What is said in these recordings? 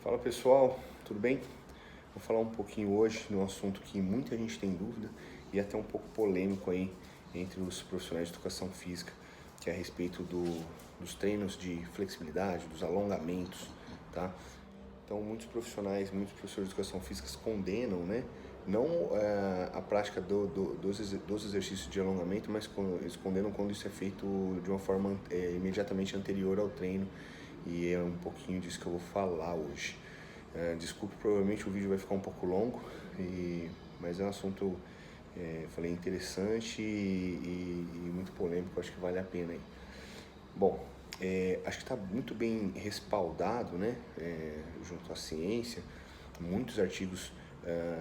Fala pessoal, tudo bem? Vou falar um pouquinho hoje de um assunto que muita gente tem dúvida e até um pouco polêmico aí entre os profissionais de educação física, que é a respeito dos treinos de flexibilidade, dos alongamentos, tá? Então muitos profissionais, muitos professores de educação física condenam, né? Não a prática dos exercícios de alongamento, mas eles condenam quando isso é feito de uma forma imediatamente anterior ao treino, e é um pouquinho disso que eu vou falar hoje. Desculpe, provavelmente o vídeo vai ficar um pouco longo, mas é um assunto, falei, interessante e muito polêmico, acho que vale a pena aí. Bom, acho que está muito bem respaldado, né, junto à ciência, muitos artigos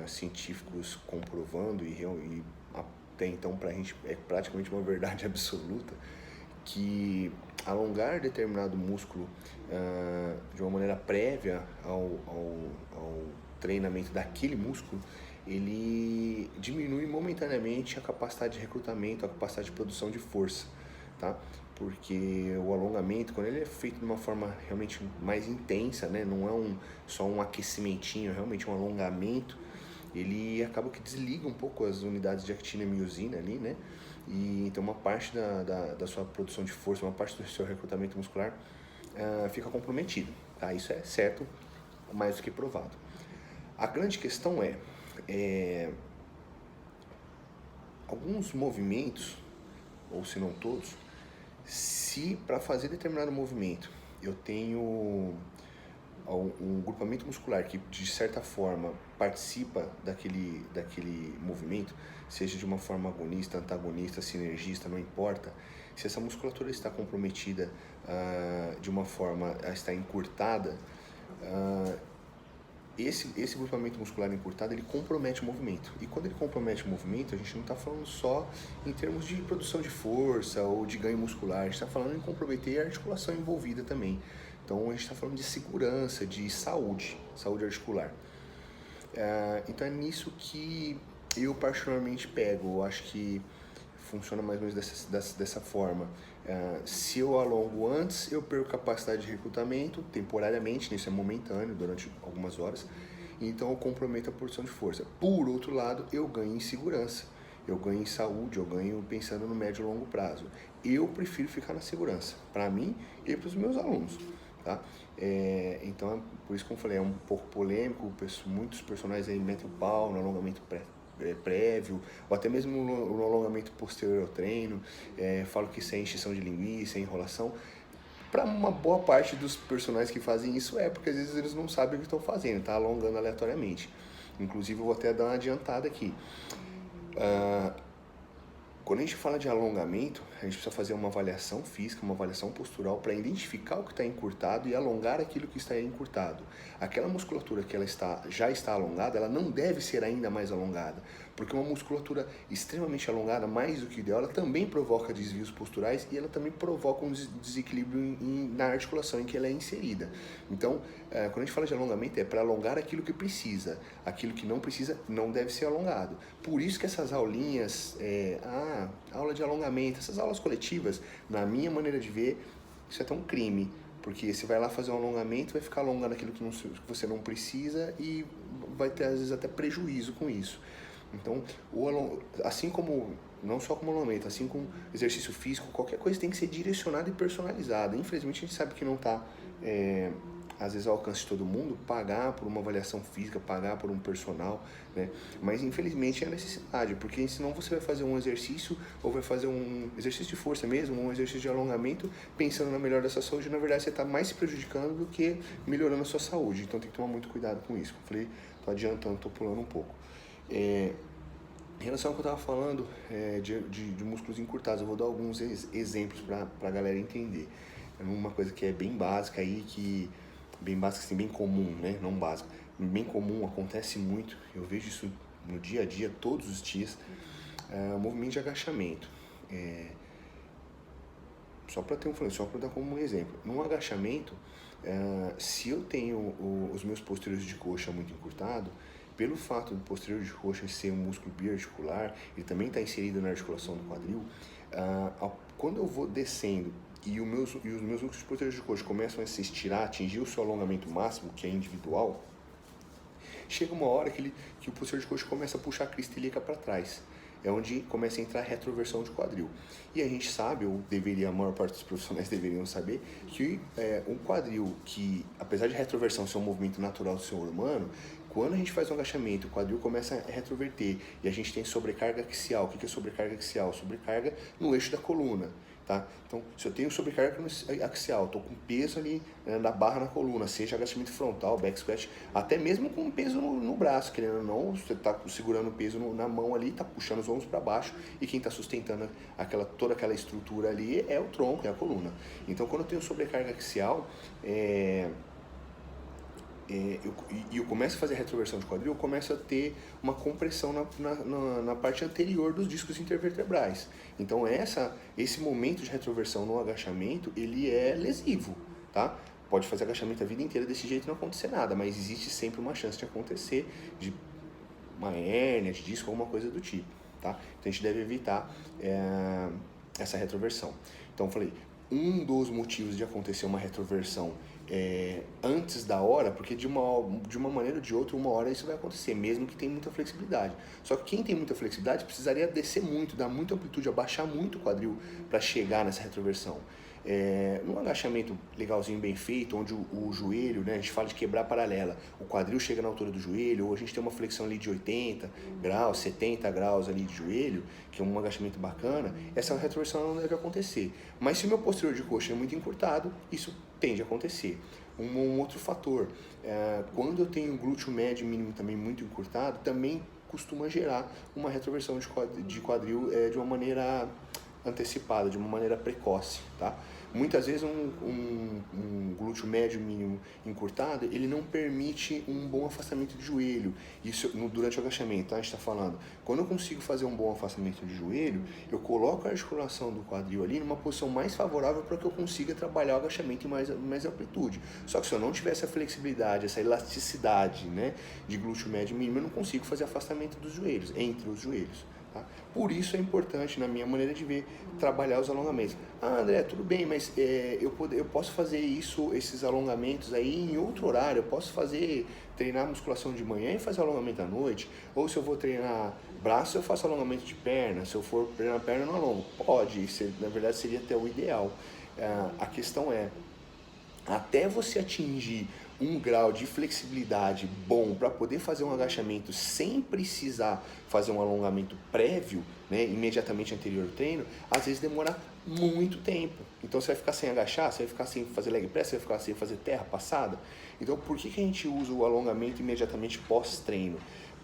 científicos comprovando e até então para a gente é praticamente uma verdade absoluta que alongar determinado músculo de uma maneira prévia ao treinamento daquele músculo, ele diminui momentaneamente a capacidade de recrutamento, a capacidade de produção de força, tá? Porque o alongamento, quando ele é feito de uma forma realmente mais intensa, né, não é só um aquecimentinho, é realmente um alongamento, ele acaba que desliga um pouco as unidades de actina e miosina ali, né? E então uma parte da sua produção de força, uma parte do seu recrutamento muscular fica comprometido, tá? Isso é certo, mais do que provado. A grande questão é alguns movimentos, ou se não todos, se para fazer determinado movimento eu tenho um grupamento muscular que de certa forma participa daquele movimento, seja de uma forma agonista, antagonista, sinergista, não importa, se essa musculatura está comprometida de uma forma a estar encurtada, esse grupamento muscular encurtado, ele compromete o movimento. E quando ele compromete o movimento, a gente não está falando só em termos de produção de força ou de ganho muscular, a gente está falando em comprometer a articulação envolvida também. Então a gente está falando de segurança, de saúde articular. Então é nisso que eu particularmente pego. Eu acho que funciona mais ou menos dessa forma. Se eu alongo antes, eu perco capacidade de recrutamento temporariamente, isso é momentâneo, durante algumas horas, então eu comprometo a produção de força. Por outro lado, eu ganho em segurança, eu ganho em saúde, eu ganho pensando no médio e longo prazo. Eu prefiro ficar na segurança, para mim e para os meus alunos. Tá? Então, por isso que eu falei, é um pouco polêmico, muitos personagens aí metem o pau no alongamento prévio, ou até mesmo no alongamento posterior ao treino, falo que isso é encheção de linguiça, é enrolação. Para uma boa parte dos personagens que fazem isso porque às vezes eles não sabem o que estão fazendo, tá alongando aleatoriamente. Inclusive eu vou até dar uma adiantada aqui. Quando a gente fala de alongamento, a gente precisa fazer uma avaliação física, uma avaliação postural para identificar o que está encurtado e alongar aquilo que está encurtado. Aquela musculatura que já está alongada, ela não deve ser ainda mais alongada, porque uma musculatura extremamente alongada, mais do que ideal, ela também provoca desvios posturais e ela também provoca um desequilíbrio na articulação em que ela é inserida. Então, quando a gente fala de alongamento, é para alongar aquilo que precisa, aquilo que não precisa não deve ser alongado. Por isso que essas aulinhas, aula de alongamento, essas aulas coletivas, na minha maneira de ver, isso é até um crime, porque você vai lá fazer um alongamento, vai ficar alongando aquilo que você não precisa e vai ter às vezes até prejuízo com isso. Então, assim como, não só como alongamento, assim como exercício físico, qualquer coisa tem que ser direcionada e personalizada. Infelizmente a gente sabe que não está às vezes ao alcance de todo mundo, pagar por uma avaliação física, pagar por um personal, né? Mas infelizmente é a necessidade, porque senão você vai fazer um exercício, ou vai fazer um exercício de força mesmo, um exercício de alongamento, pensando na melhora da sua saúde, e na verdade você está mais se prejudicando do que melhorando a sua saúde, então tem que tomar muito cuidado com isso. Eu falei, tô adiantando, tô pulando um pouco. Em relação ao que eu estava falando de músculos encurtados, eu vou dar alguns exemplos para a galera entender. É uma coisa que é bem básica aí, bem básica, assim, bem comum, né? Não básica, bem comum, acontece muito, eu vejo isso no dia a dia, todos os dias, o movimento de agachamento. Só para dar como um exemplo, num agachamento, se eu tenho os meus posteriores de coxa muito encurtado, pelo fato do posterior de coxa ser um músculo biarticular, ele também está inserido na articulação do quadril, quando eu vou descendo e os meus núcleos posteriores de coxa começam a se estirar, atingir o seu alongamento máximo, que é individual, chega uma hora que o posterior de coxa começa a puxar a crista ilíaca para trás. É onde começa a entrar a retroversão de quadril. E a gente sabe, ou a maior parte dos profissionais deveriam saber, que um quadril que, apesar de retroversão ser um movimento natural do ser humano, quando a gente faz um agachamento, o quadril começa a retroverter e a gente tem sobrecarga axial. O que é sobrecarga axial? Sobrecarga no eixo da coluna. Tá? Então, se eu tenho sobrecarga axial, estou com peso ali na barra na coluna, seja agachamento frontal, back squat, até mesmo com peso no braço, querendo ou não, você está segurando o peso na mão ali, está puxando os ombros para baixo e quem está sustentando toda aquela estrutura ali é o tronco, é a coluna. Então, quando eu tenho sobrecarga axial, eu começo a fazer a retroversão de quadril, eu começo a ter uma compressão na parte anterior dos discos intervertebrais. Então esse momento de retroversão no agachamento, ele é lesivo, tá? Pode fazer agachamento a vida inteira desse jeito e não acontecer nada, mas existe sempre uma chance de acontecer de uma hérnia de disco ou alguma coisa do tipo, tá? Então a gente deve evitar essa retroversão. Então eu falei, um dos motivos de acontecer uma retroversão antes da hora, porque de uma maneira ou de outra, uma hora isso vai acontecer, mesmo que tenha muita flexibilidade. Só que quem tem muita flexibilidade precisaria descer muito, dar muita amplitude, abaixar muito o quadril para chegar nessa retroversão. Num agachamento legalzinho, bem feito, onde o joelho, né, a gente fala de quebrar paralela, o quadril chega na altura do joelho, ou a gente tem uma flexão ali de 80 graus, 70 graus ali de joelho, que é um agachamento bacana, essa retroversão não deve acontecer. Mas se o meu posterior de coxa é muito encurtado, isso tende a acontecer. Um outro fator, quando eu tenho o glúteo médio e mínimo também muito encurtado, também costuma gerar uma retroversão de quadril de uma maneira antecipada, de uma maneira precoce, tá? Muitas vezes um glúteo médio mínimo encurtado, ele não permite um bom afastamento de joelho, isso durante o agachamento, tá? A gente está falando, quando eu consigo fazer um bom afastamento de joelho, eu coloco a articulação do quadril ali numa posição mais favorável para que eu consiga trabalhar o agachamento em mais amplitude. Só que se eu não tiver essa flexibilidade, essa elasticidade, né, de glúteo médio mínimo, eu não consigo fazer afastamento dos joelhos, entre os joelhos. Tá? Por isso é importante, na minha maneira de ver, trabalhar os alongamentos. Ah, André, tudo bem, mas eu posso fazer esses alongamentos aí em outro horário, eu posso treinar musculação de manhã e fazer alongamento à noite, ou se eu vou treinar braço, eu faço alongamento de perna, se eu for treinar perna, eu não alongo. Pode, isso na verdade seria até o ideal. A questão é, até você atingir um grau de flexibilidade bom para poder fazer um agachamento sem precisar fazer um alongamento prévio, né, imediatamente anterior ao treino, às vezes demora muito tempo. Então você vai ficar sem agachar, você vai ficar sem fazer leg press, você vai ficar sem fazer terra passada. Então por que a gente usa o alongamento imediatamente pós-treino?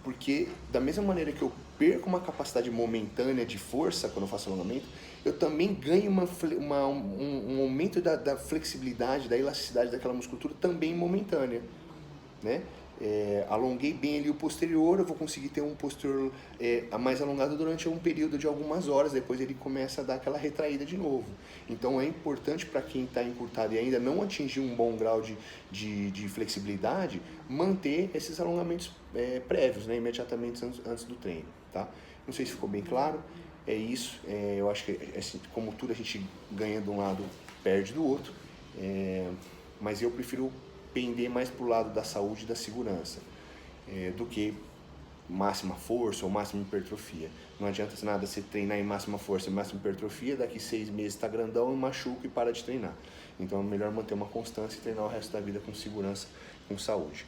Porque da mesma maneira que eu perco uma capacidade momentânea de força quando eu faço alongamento, eu também ganho um aumento da flexibilidade, da elasticidade daquela musculatura também momentânea, né? Alonguei bem ali o posterior, eu vou conseguir ter um posterior mais alongado durante um período de algumas horas, depois ele começa a dar aquela retraída de novo. Então é importante para quem está encurtado e ainda não atingiu um bom grau de flexibilidade, manter esses alongamentos prévios, né, imediatamente antes do treino. Tá? Não sei se ficou bem claro, é isso. Eu acho que assim, como tudo a gente ganha de um lado, perde do outro, mas eu prefiro pender mais para o lado da saúde e da segurança do que máxima força ou máxima hipertrofia. Não adianta nada você treinar em máxima força e máxima hipertrofia, daqui 6 meses está grandão, machuca e para de treinar. Então é melhor manter uma constância e treinar o resto da vida com segurança, com saúde.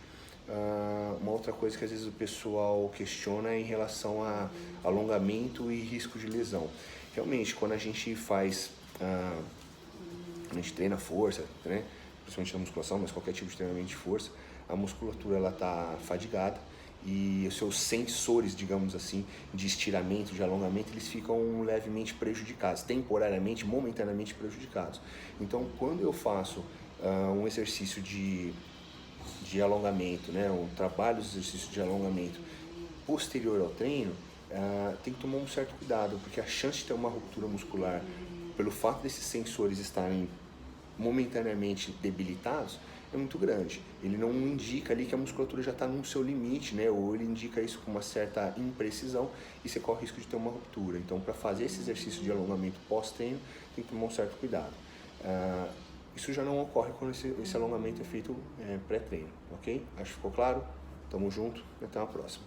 Uma outra coisa que às vezes o pessoal questiona é em relação a alongamento e risco de lesão. Realmente, quando a gente faz, a gente treina força, né? Principalmente na musculação, mas qualquer tipo de treinamento de força, a musculatura ela está fadigada e os seus sensores, digamos assim, de estiramento, de alongamento, eles ficam levemente prejudicados, temporariamente, momentaneamente prejudicados. Então, quando eu faço um exercício de alongamento, né, um trabalho de exercício de alongamento posterior ao treino, tem que tomar um certo cuidado, porque a chance de ter uma ruptura muscular, pelo fato desses sensores estarem momentaneamente debilitados, é muito grande. Ele não indica ali que a musculatura já está no seu limite, né? Ou ele indica isso com uma certa imprecisão e você corre o risco de ter uma ruptura. Então, para fazer esse exercício de alongamento pós-treino, tem que tomar um certo cuidado. Isso já não ocorre quando esse alongamento é feito pré-treino, ok? Acho que ficou claro? Tamo junto e até a próxima.